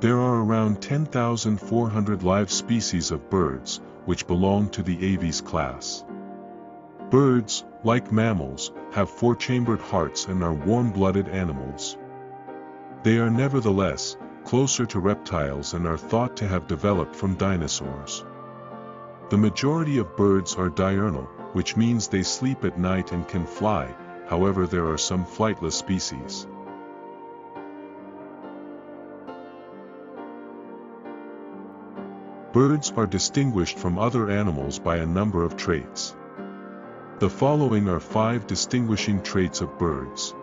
There are around 10,400 live species of birds, which belong to the Aves class. Birds, like mammals, have four-chambered hearts and are warm-blooded animals. They are nevertheless closer to reptiles and are thought to have developed from dinosaurs. The majority of birds are diurnal, which means they sleep at night and can fly, however there are some flightless species. Birds are distinguished from other animals by a number of traits. The following are 5 distinguishing traits of birds.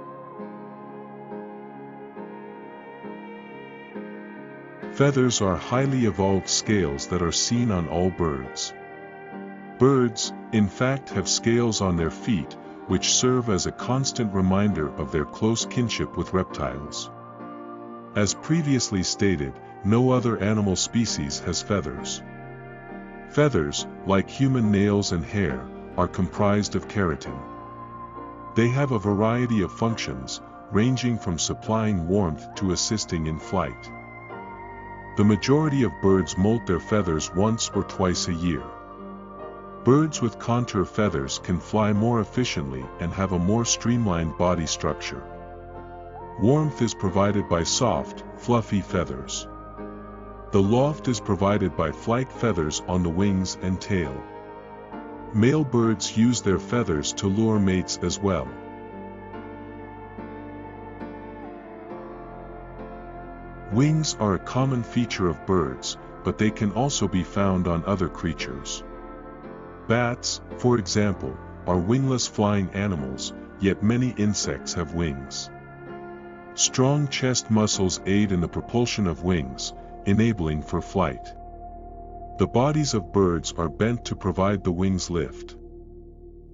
Feathers are highly evolved scales that are seen on all birds. Birds, in fact, have scales on their feet, which serve as a constant reminder of their close kinship with reptiles. As previously stated, no other animal species has feathers. Feathers, like human nails and hair, are comprised of keratin. They have a variety of functions, ranging from supplying warmth to assisting in flight. The majority of birds molt their feathers once or twice a year. Birds with contour feathers can fly more efficiently and have a more streamlined body structure. Warmth is provided by soft, fluffy feathers. The loft is provided by flight feathers on the wings and tail. Male birds use their feathers to lure mates as well. Wings are a common feature of birds, but they can also be found on other creatures. Bats, for example, are wingless flying animals, yet many insects have wings. Strong chest muscles aid in the propulsion of wings, enabling for flight. The bodies of birds are bent to provide the wings lift.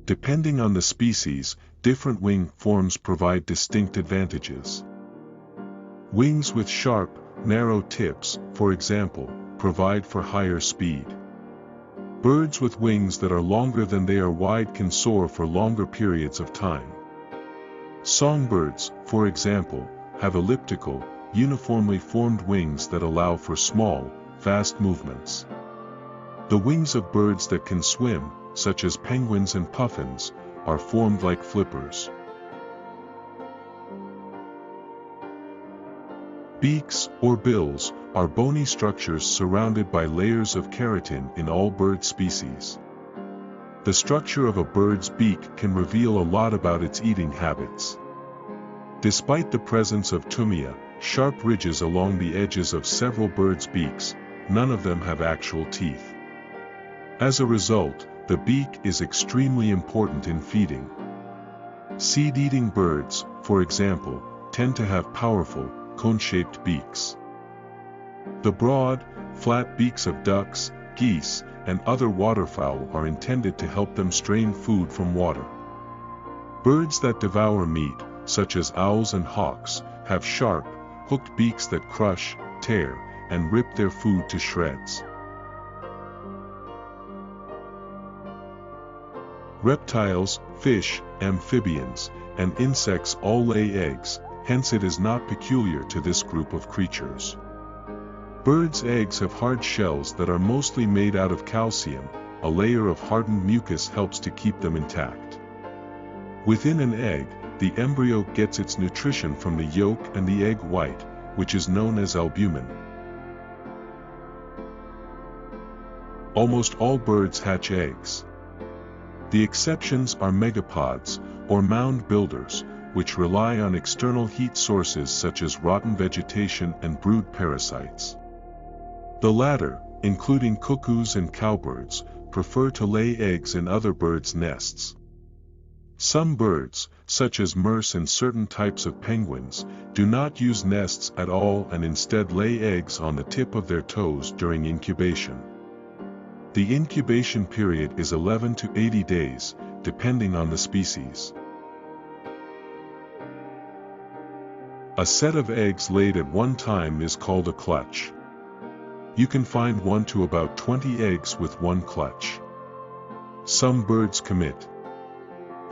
Depending on the species, different wing forms provide distinct advantages. Wings with sharp, narrow tips, for example, provide for higher speed. Birds with wings that are longer than they are wide can soar for longer periods of time. Songbirds, for example, have elliptical, uniformly formed wings that allow for small, fast movements. The wings of birds that can swim, such as penguins and puffins, are formed like flippers. Beaks, or bills, are bony structures surrounded by layers of keratin in all bird species. The structure of a bird's beak can reveal a lot about its eating habits. Despite the presence of tumia, sharp ridges along the edges of several birds' beaks, none of them have actual teeth. As a result, the beak is extremely important in feeding. Seed-eating birds, for example, tend to have powerful, cone-shaped beaks. The broad, flat beaks of ducks, geese, and other waterfowl are intended to help them strain food from water. Birds that devour meat, such as owls and hawks, have sharp, hooked beaks that crush, tear, and rip their food to shreds. Reptiles, fish, amphibians, and insects all lay eggs, hence it is not peculiar to this group of creatures. Birds' eggs have hard shells that are mostly made out of calcium. A layer of hardened mucus helps to keep them intact. Within an egg, the embryo gets its nutrition from the yolk and the egg white, which is known as albumin. Almost all birds hatch eggs. The exceptions are megapods, or mound builders, which rely on external heat sources such as rotten vegetation and brood parasites. The latter, including cuckoos and cowbirds, prefer to lay eggs in other birds' nests. Some birds, such as merce and certain types of penguins, do not use nests at all and instead lay eggs on the tip of their toes during incubation. The incubation period is 11 to 80 days, depending on the species. A set of eggs laid at one time is called a clutch. You can find 1 to about 20 eggs with one clutch. Some birds commit.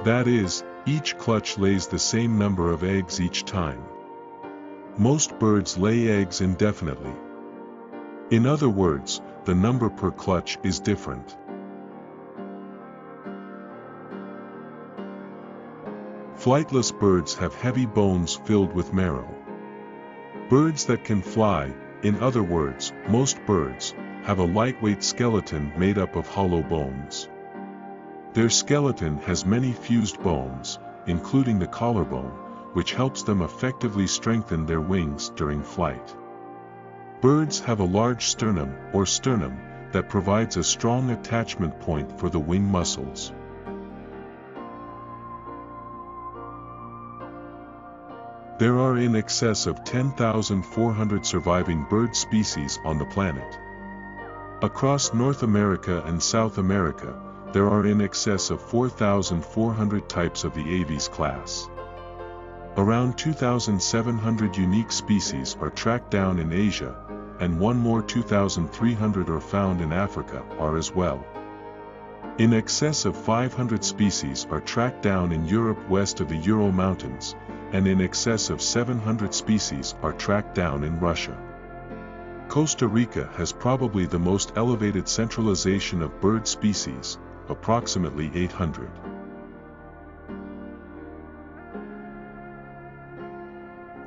That is, each clutch lays the same number of eggs each time. Most birds lay eggs indefinitely. In other words, the number per clutch is different. Flightless birds have heavy bones filled with marrow. Birds that can fly, in other words, most birds, have a lightweight skeleton made up of hollow bones. Their skeleton has many fused bones, including the collarbone, which helps them effectively strengthen their wings during flight. Birds have a large sternum, or sternum, that provides a strong attachment point for the wing muscles. There are in excess of 10,400 surviving bird species on the planet. Across North America and South America, there are in excess of 4,400 types of the Aves class. Around 2,700 unique species are tracked down in Asia, and one more 2,300 are found in Africa as well. In excess of 500 species are tracked down in Europe west of the Ural Mountains, and in excess of 700 species are tracked down in Russia. Costa Rica has probably the most elevated centralization of bird species, approximately 800.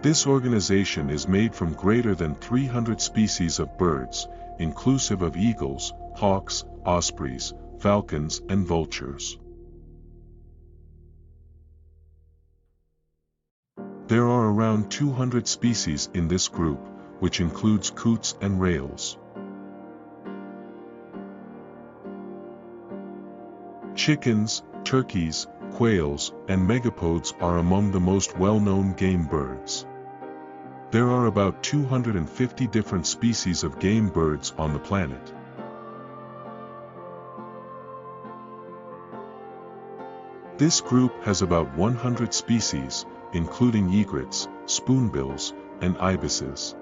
This organization is made from greater than 300 species of birds, inclusive of eagles, hawks, ospreys, falcons, and vultures. There are around 200 species in this group, which includes coots and rails. Chickens, turkeys, quails, and megapodes are among the most well-known game birds. There are about 250 different species of game birds on the planet. This group has about 100 species, including egrets, spoonbills, and ibises.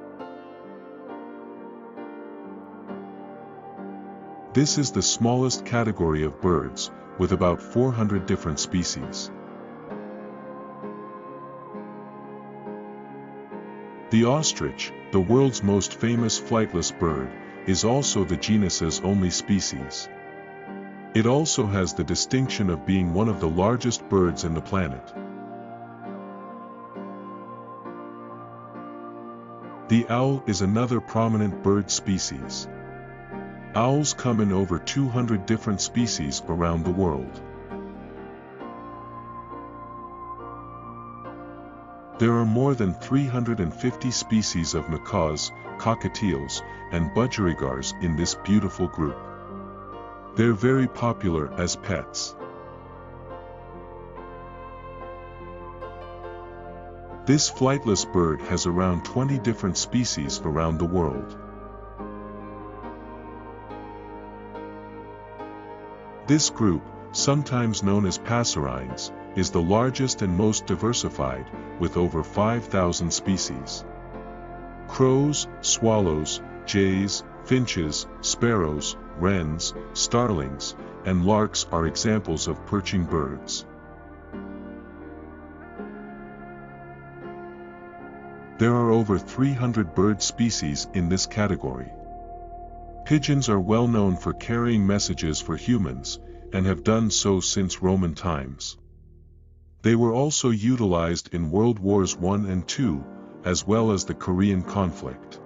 This is the smallest category of birds, with about 400 different species. The ostrich, the world's most famous flightless bird, is also the genus's only species. It also has the distinction of being one of the largest birds in the planet. The owl is another prominent bird species. Owls come in over 200 different species around the world. There are more than 350 species of macaws, cockatiels, and budgerigars in this beautiful group. They're very popular as pets. This flightless bird has around 20 different species around the world. This group, sometimes known as passerines, is the largest and most diversified, with over 5,000 species. Crows, swallows, jays, finches, sparrows, wrens, starlings, and larks are examples of perching birds. There are over 300 bird species in this category. Pigeons are well known for carrying messages for humans, and have done so since Roman times. They were also utilized in World Wars I and II, as well as the Korean conflict.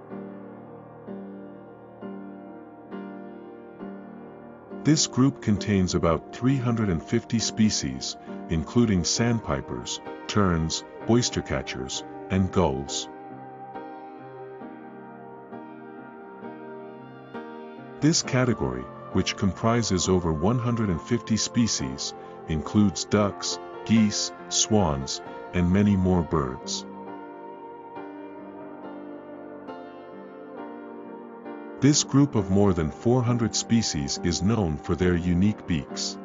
This group contains about 350 species, including sandpipers, terns, oystercatchers, and gulls. This category, which comprises over 150 species, includes ducks, geese, swans, and many more birds. This group of more than 400 species is known for their unique beaks.